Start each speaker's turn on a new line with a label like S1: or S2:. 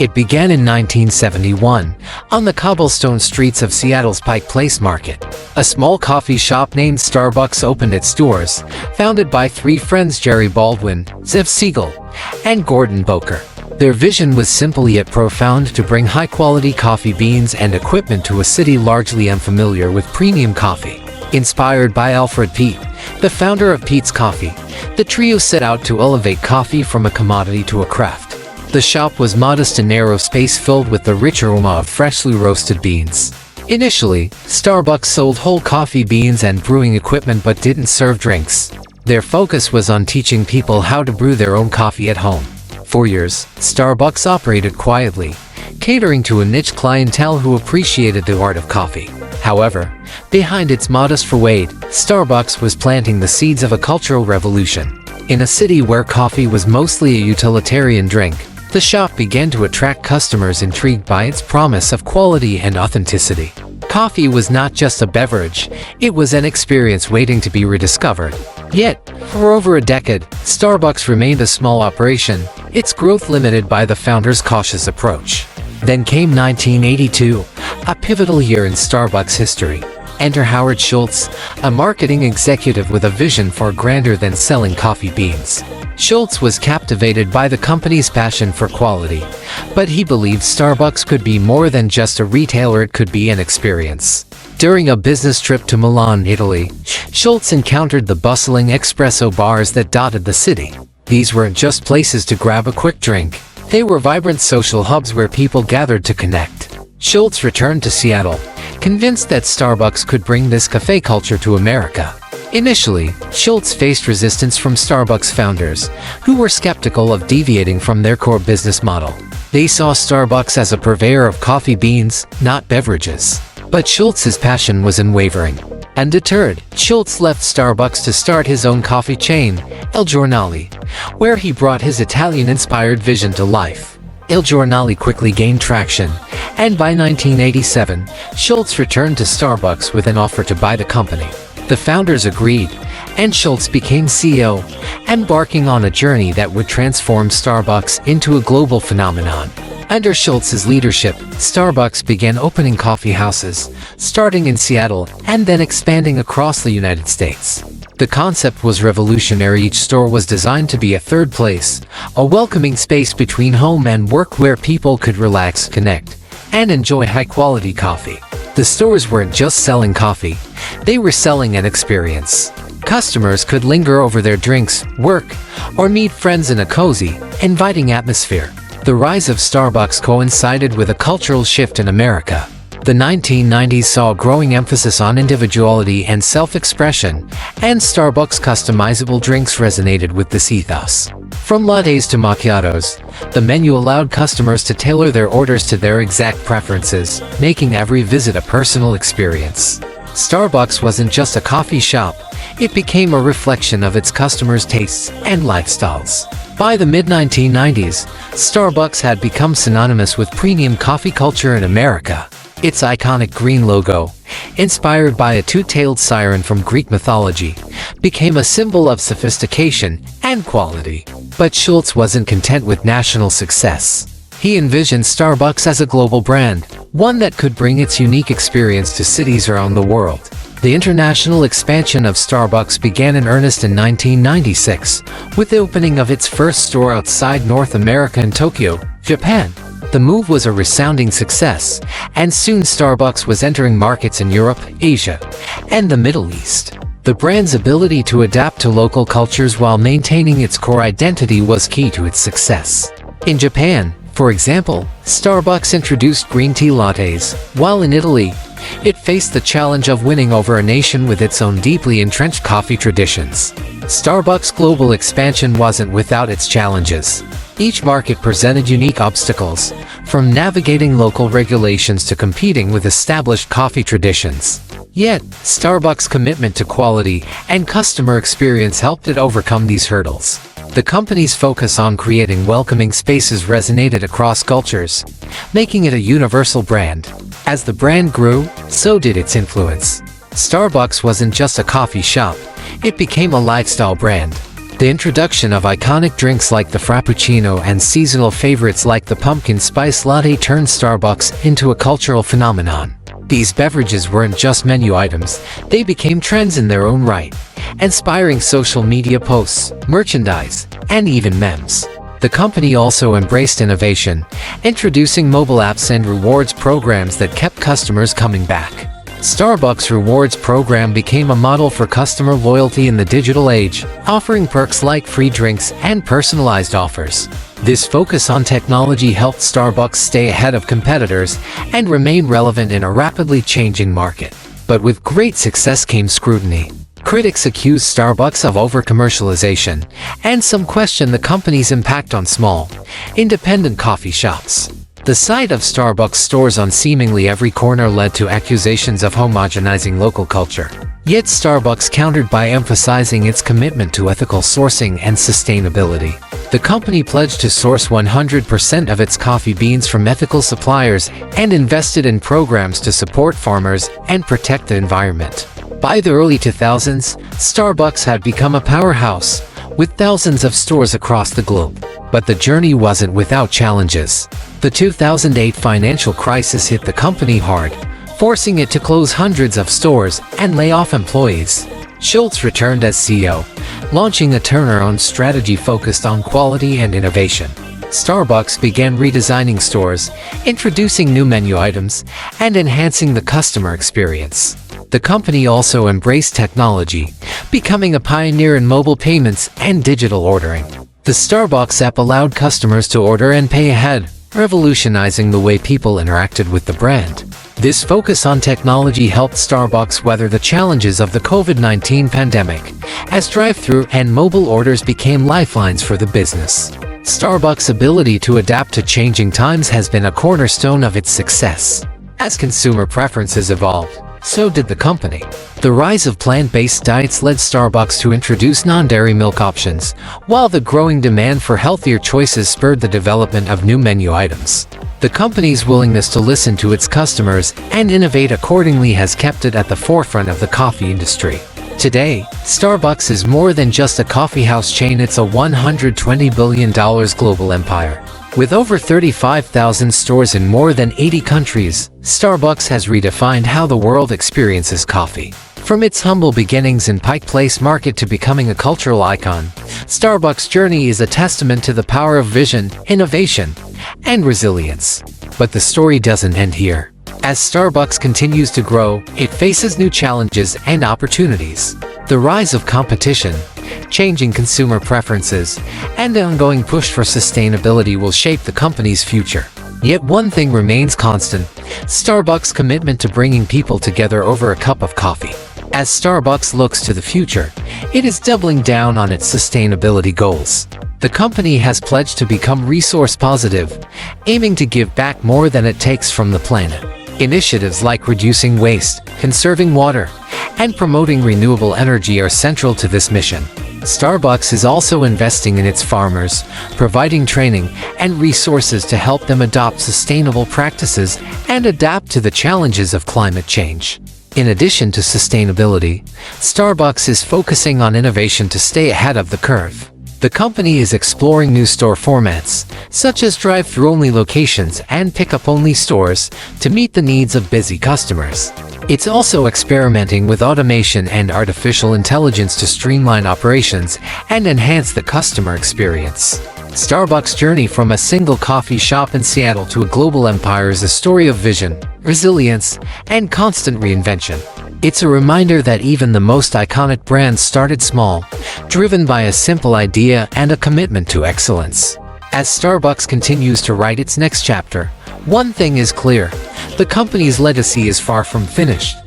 S1: It began in 1971 on the cobblestone streets of Seattle's Pike Place Market. A small coffee shop named Starbucks opened its doors, founded by three friends, Jerry Baldwin, Zev Siegel, and Gordon Boker. Their vision was simple yet profound: to bring high-quality coffee beans and equipment to a city largely unfamiliar with premium coffee. Inspired by Alfred Peet, the founder of Peet's Coffee, the trio set out to elevate coffee from a commodity to a craft. The shop was modest, a narrow space filled with the rich aroma of freshly roasted beans. Initially, Starbucks sold whole coffee beans and brewing equipment but didn't serve drinks. Their focus was on teaching people how to brew their own coffee at home. For years, Starbucks operated quietly, catering to a niche clientele who appreciated the art of coffee. However, behind its modest facade, Starbucks was planting the seeds of a cultural revolution. In a city where coffee was mostly a utilitarian drink, the shop began to attract customers intrigued by its promise of quality and authenticity. Coffee was not just a beverage, it was an experience waiting to be rediscovered. Yet, for over a decade, Starbucks remained a small operation, its growth limited by the founders' cautious approach. Then came 1982, a pivotal year in Starbucks history. Enter Howard Schultz, a marketing executive with a vision far grander than selling coffee beans. Schultz was captivated by the company's passion for quality, but he believed Starbucks could be more than just a retailer, it could be an experience. During a business trip to Milan, Italy, Schultz encountered the bustling espresso bars that dotted the city. These weren't just places to grab a quick drink, they were vibrant social hubs where people gathered to connect. Schultz returned to Seattle, convinced that Starbucks could bring this café culture to America. Initially, Schultz faced resistance from Starbucks founders, who were skeptical of deviating from their core business model. They saw Starbucks as a purveyor of coffee beans, not beverages. But Schultz's passion was unwavering. Undeterred, Schultz left Starbucks to start his own coffee chain, Il Giornale, where he brought his Italian-inspired vision to life. Il Giornale quickly gained traction, and by 1987, Schultz returned to Starbucks with an offer to buy the company. The founders agreed, and Schultz became CEO, embarking on a journey that would transform Starbucks into a global phenomenon. Under Schultz's leadership, Starbucks began opening coffee houses, starting in Seattle and then expanding across the United States. The concept was revolutionary. Each store was designed to be a third place, a welcoming space between home and work where people could relax, connect, and enjoy high-quality coffee. The stores weren't just selling coffee, they were selling an experience. Customers could linger over their drinks, work, or meet friends in a cozy, inviting atmosphere. The rise of Starbucks coincided with a cultural shift in America. The 1990s saw a growing emphasis on individuality and self-expression, and Starbucks' customizable drinks resonated with this ethos. From lattes to macchiatos, the menu allowed customers to tailor their orders to their exact preferences, making every visit a personal experience. Starbucks wasn't just a coffee shop, it became a reflection of its customers' tastes and lifestyles. By the mid-1990s, Starbucks had become synonymous with premium coffee culture in America. Its iconic green logo, inspired by a two-tailed siren from Greek mythology, became a symbol of sophistication and quality. But Schultz wasn't content with national success. He envisioned Starbucks as a global brand, one that could bring its unique experience to cities around the world. The international expansion of Starbucks began in earnest in 1996, with the opening of its first store outside North America in Tokyo, Japan. The move was a resounding success, and soon Starbucks was entering markets in Europe, Asia, and the Middle East. The brand's ability to adapt to local cultures while maintaining its core identity was key to its success. In Japan, for example, Starbucks introduced green tea lattes, while in Italy, it faced the challenge of winning over a nation with its own deeply entrenched coffee traditions. Starbucks' global expansion wasn't without its challenges. Each market presented unique obstacles, from navigating local regulations to competing with established coffee traditions. Yet, Starbucks' commitment to quality and customer experience helped it overcome these hurdles. The company's focus on creating welcoming spaces resonated across cultures, making it a universal brand. As the brand grew, so did its influence. Starbucks wasn't just a coffee shop, it became a lifestyle brand. The introduction of iconic drinks like the Frappuccino and seasonal favorites like the pumpkin spice latte turned Starbucks into a cultural phenomenon. These beverages weren't just menu items, they became trends in their own right, inspiring social media posts, merchandise, and even memes. The company also embraced innovation, introducing mobile apps and rewards programs that kept customers coming back. Starbucks Rewards program became a model for customer loyalty in the digital age, offering perks like free drinks and personalized offers. This focus on technology helped Starbucks stay ahead of competitors and remain relevant in a rapidly changing market. But with great success came scrutiny. Critics accused Starbucks of over-commercialization, and some questioned the company's impact on small, independent coffee shops. The sight of Starbucks stores on seemingly every corner led to accusations of homogenizing local culture. Yet Starbucks countered by emphasizing its commitment to ethical sourcing and sustainability. The company pledged to source 100% of its coffee beans from ethical suppliers and invested in programs to support farmers and protect the environment. By the early 2000s, Starbucks had become a powerhouse, with thousands of stores across the globe. But the journey wasn't without challenges. The 2008 financial crisis hit the company hard, forcing it to close hundreds of stores and lay off employees. Schultz returned as CEO, launching a turnaround strategy focused on quality and innovation. Starbucks began redesigning stores, introducing new menu items, and enhancing the customer experience. The company also embraced technology, becoming a pioneer in mobile payments and digital ordering. The Starbucks app allowed customers to order and pay ahead, revolutionizing the way people interacted with the brand. This focus on technology helped Starbucks weather the challenges of the COVID-19 pandemic, as drive-thru and mobile orders became lifelines for the business. Starbucks' ability to adapt to changing times has been a cornerstone of its success. As consumer preferences evolved, so did the company. The rise of plant-based diets led Starbucks to introduce non-dairy milk options, while the growing demand for healthier choices spurred the development of new menu items. The company's willingness to listen to its customers and innovate accordingly has kept it at the forefront of the coffee industry. Today, Starbucks is more than just a coffeehouse chain, it's a $120 billion global empire. With over 35,000 stores in more than 80 countries, Starbucks has redefined how the world experiences coffee. From its humble beginnings in Pike Place Market to becoming a cultural icon, Starbucks' journey is a testament to the power of vision, innovation, and resilience. But the story doesn't end here. As Starbucks continues to grow, it faces new challenges and opportunities. The rise of competition, changing consumer preferences, and the ongoing push for sustainability will shape the company's future. Yet one thing remains constant: Starbucks' commitment to bringing people together over a cup of coffee. As Starbucks looks to the future, it is doubling down on its sustainability goals. The company has pledged to become resource positive, aiming to give back more than it takes from the planet. Initiatives like reducing waste, conserving water, and promoting renewable energy are central to this mission. Starbucks is also investing in its farmers, providing training and resources to help them adopt sustainable practices and adapt to the challenges of climate change. In addition to sustainability, Starbucks is focusing on innovation to stay ahead of the curve. The company is exploring new store formats, such as drive-thru-only locations and pickup-only stores, to meet the needs of busy customers. It's also experimenting with automation and artificial intelligence to streamline operations and enhance the customer experience. Starbucks' journey from a single coffee shop in Seattle to a global empire is a story of vision, resilience, and constant reinvention. It's a reminder that even the most iconic brands started small, driven by a simple idea and a commitment to excellence. As Starbucks continues to write its next chapter, one thing is clear: the company's legacy is far from finished.